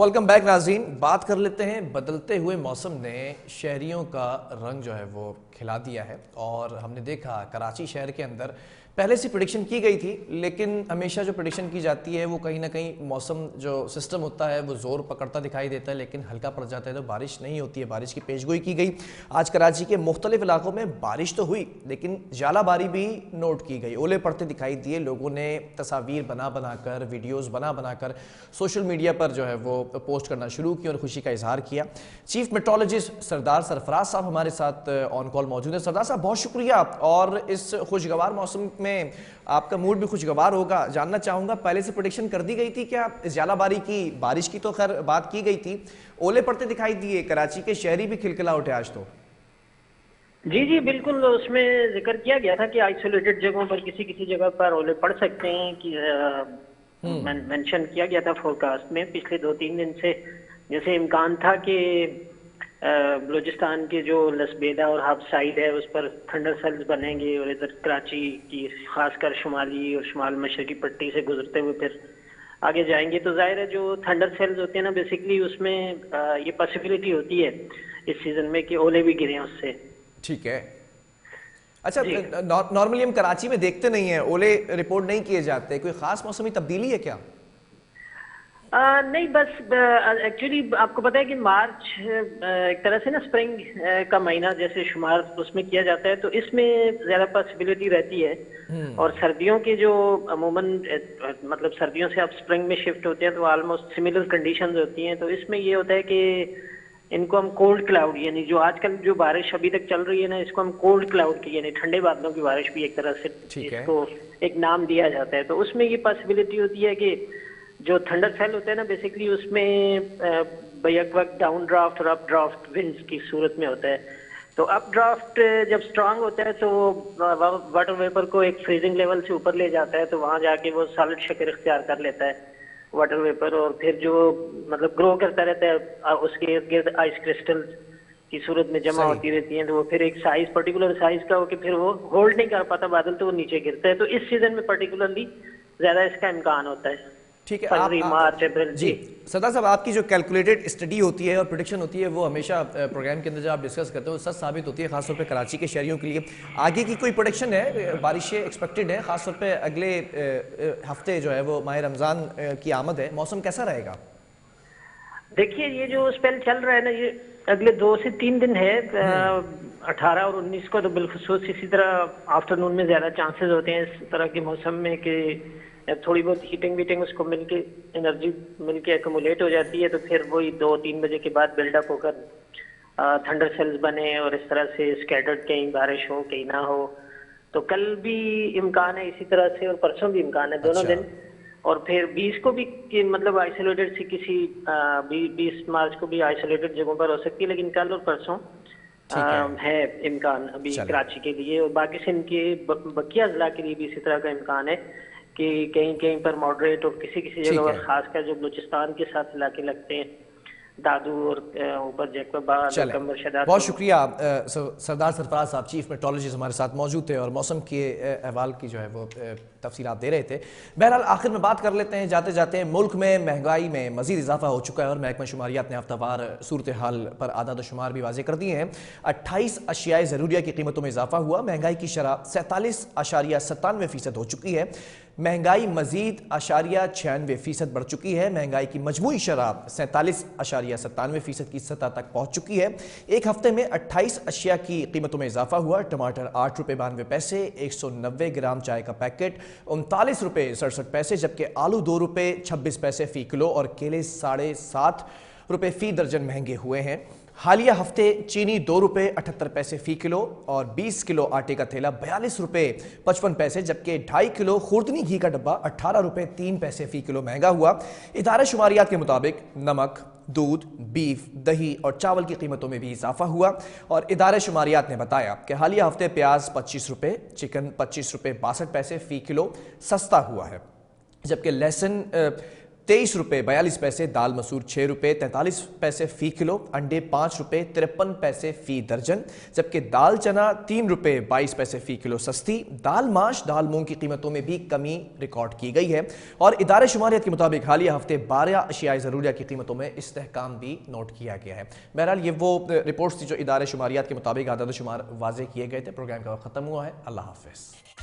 Welcome back नाज़रीन। बात कर लेते हैं, बदलते हुए मौसम ने शहरियों का रंग जो है वो खिला दिया है और हमने देखा कराची शहर के अंदर पहले से प्रेडिक्शन की गई थी, लेकिन हमेशा जो प्रेडिक्शन की जाती है वो कहीं ना कहीं मौसम जो सिस्टम होता है वो ज़ोर पकड़ता दिखाई देता है, लेकिन हल्का पड़ जाता है तो बारिश नहीं होती है। बारिश की पेशगोई की गई। आज कराची के मुख्तलिफ इलाकों में बारिश तो हुई, लेकिन जालाबारी भी नोट की गई। ओले पड़ते दिखाई दिए। लोगों ने तस्वीर बना बनाकर, वीडियोज़ बना बनाकर सोशल मीडिया पर जो है वो पोस्ट करना शुरू की और खुशी का इजहार किया। चीफ मेट्रोलॉजिस्ट सरदार सरफराज साहब हमारे साथ ऑन कॉल मौजूद है। सरदार साहब, बहुत शुक्रिया। और इस खुशगवार मौसम में आपका मूड भी खुशगवार होगा। जानना चाहूंगा, पहले से प्रेडिक्शन कर दी गई थी क्या इस जालाबारी की? बारिश की तो खैर बात की गई थी, ओले पड़ते दिखाई दिए, कराची के शहरी भी खिलखिला उठे आज तो। जी जी बिल्कुल, उसमें जिक्र किया गया था कि आइसोलेटेड जगहों पर किसी किसी जगह पर ओले पड़ सकते हैं कि मेंशन किया गया था फोरकास्ट में पिछले 2-3 दिन से। जैसे इम्कान था कि बलूचिस्तान के जो लसबेदा और हब साइड है उस पर थंडर सेल्स बनेंगे और इधर कराची की खासकर शुमाली और शुमाल मशरकी पट्टी से गुजरते हुए फिर आगे जाएंगे। तो जाहिर है जो थंडर सेल्स होते हैं ना, बेसिकली उसमें ये पॉसिबिलिटी होती है इस सीजन में कि ओले भी गिरे उससे। ठीक है। अच्छा, नॉर्मली हम कराची में देखते नहीं है, ओले रिपोर्ट नहीं किए जाते, कोई खास मौसमी तब्दीली है क्या? नहीं, बस एक्चुअली आपको पता है कि मार्च एक तरह से ना स्प्रिंग का महीना जैसे शुमार उसमें किया जाता है, तो इसमें ज्यादा पॉसिबिलिटी रहती है। और सर्दियों के जो अमूमन मतलब सर्दियों से आप स्प्रिंग में शिफ्ट होते हैं तो ऑलमोस्ट सिमिलर कंडीशंस होती हैं। तो इसमें ये होता है कि इनको हम कोल्ड क्लाउड, यानी जो आजकल जो बारिश अभी तक चल रही है ना, इसको हम कोल्ड क्लाउड की यानी ठंडे बादलों की बारिश भी एक तरह से इसको एक नाम दिया जाता है। तो उसमें ये पॉसिबिलिटी होती है कि जो थंडर सेल होते हैं ना, बेसिकली उसमें बैक वक्त डाउन ड्राफ्ट और अप ड्राफ्ट विंड्स की सूरत में होता है। तो अप ड्राफ्ट जब स्ट्रांग होता है तो वाटर वेपर को एक फ्रीजिंग लेवल से ऊपर ले जाता है, तो वहां जाके वो सॉलिड शक्ल इख्तियार कर लेता है वाटर वेपर, और फिर जो मतलब ग्रो करता रहता है उसके इर्द गिर्द आइस क्रिस्टल की सूरत में जमा होती रहती हैं। तो वो फिर एक साइज पर्टिकुलर साइज का होकर फिर वो होल्ड नहीं कर पाता बादल, तो वो नीचे गिरता है। तो इस सीजन में पर्टिकुलरली ज्यादा इसका इम्कान होता है। ठीक है। मार्च अप्रैल। जी सरदार साहब, आपकी जो कैलकुलेटेड स्टडी होती है और प्रेडिक्शन होती है वो हमेशा प्रोग्राम के अंदर जब आप डिस्कस करते हो सच साबित होती है, खासतौर पे कराची के शहरियों के लिए। आगे की कोई प्रोडिक्शन है? बारिशें एक्सपेक्टेड है, खासतौर पे अगले हफ्ते जो है वो माह रमज़ान की आमद है, मौसम कैसा रहेगा? देखिए, ये जो स्पेल चल रहा है ना, ये अगले 2 से 3 दिन है। 18 और 19 को तो बिलखुसूस इसी तरह आफ्टरनून में ज्यादा चांसेस होते हैं इस तरह के मौसम में कि थोड़ी बहुत हीटिंग वीटिंग उसको मिलके एनर्जी मिलके एकमुलेट हो जाती है। तो फिर वही 2-3 बजे के बाद बिल्डअप होकर थंडर सेल्स बने और इस तरह से स्कैटर्ड कहीं बारिश हो कहीं ना हो। तो कल भी इम्कान है इसी तरह से और परसों भी इम्कान है, दोनों दिन। और फिर 20 को भी मतलब आइसोलेटेड से किसी 20 मार्च को भी आइसोलेटेड जगहों पर हो सकती है, लेकिन कल और परसों है इम्कान अभी कराची के लिए। और बाकी सिंध के बकिया जिला के लिए भी इसी तरह का इम्कान है कि कहीं कहीं पर मॉडरेट और किसी किसी जगह पर खासकर जो बलूचिस्तान के साथ इलाके लगते हैं, दादू और ऊपर जैकबाबाद, मुर्शिदाबाद। बहुत शुक्रिया सरदार सरफराज साहब, चीफ मेट्रोलॉजिस्ट हमारे साथ मौजूद थे और मौसम के अहवाल की जो है वो तफसीलात दे रहे थे। बहरहाल आखिर में बात कर लेते हैं जाते जाते, मुल्क में महंगाई में मजीद इजाफा हो चुका है और महकमा शुमारियात ने हफ्तावार सूरत हाल पर आदाद शुमार भी वाजे कर दिए हैं। 28 अशियाए ज़रूरिया की कीमतों में इजाफा हुआ। महंगाई की शरह 47.97% हो चुकी है। महंगाई मजीद 96% बढ़ चुकी है। महंगाई की मजमूई शरह 47.97% की सतह तक पहुंच चुकी है। एक हफ्ते में 28 अशिया की कीमतों में इजाफा हुआ। टमाटर 8 रुपये 92 पैसे, 190 ग्राम चाय का पैकेट 39 रुपये 67 पैसे, जबकि आलू 2 रुपये 26 पैसे फी किलो और केले 7.5 रुपये फी दर्जन महंगे हुए हैं। हालिया हफ्ते चीनी 2 रुपये 78 पैसे फी किलो और 20 किलो आटे का थैला 42 रुपये 55 पैसे, जबकि 2.5 किलो खुर्दनी घी का डब्बा 18 रुपये 3 पैसे फी किलो महंगा हुआ। इदारा शुमारियात के मुताबिक नमक, दूध, बीफ, दही और चावल की कीमतों में भी इजाफा हुआ। और इदारे शुमारियात ने बताया कि हालिया हफ्ते प्याज 25 रुपये, चिकन 25 रुपये 62 पैसे फी किलो सस्ता हुआ है, जबकि लहसुन ₹23.42, दाल मसूर ₹6.43 फी किलो, अंडे ₹5.53 फी दर्जन, जबकि दाल चना ₹3.22 फी किलो सस्ती। दाल माश, दाल मूंग की कीमतों में भी कमी रिकॉर्ड की गई है और इदारे शुमारियत के मुताबिक हालिया हफ्ते 12 अशियाए ज़रूरिया की कीमतों में इस्तेहकाम भी नोट किया गया है। बहरहाल ये वो रिपोर्ट्स थी जो इदारे शुमारियत के मुताबिक आदाद शुमार वाजे किए गए थे। प्रोग्राम का वक्त खत्म हुआ है। अल्लाह हाफिज़।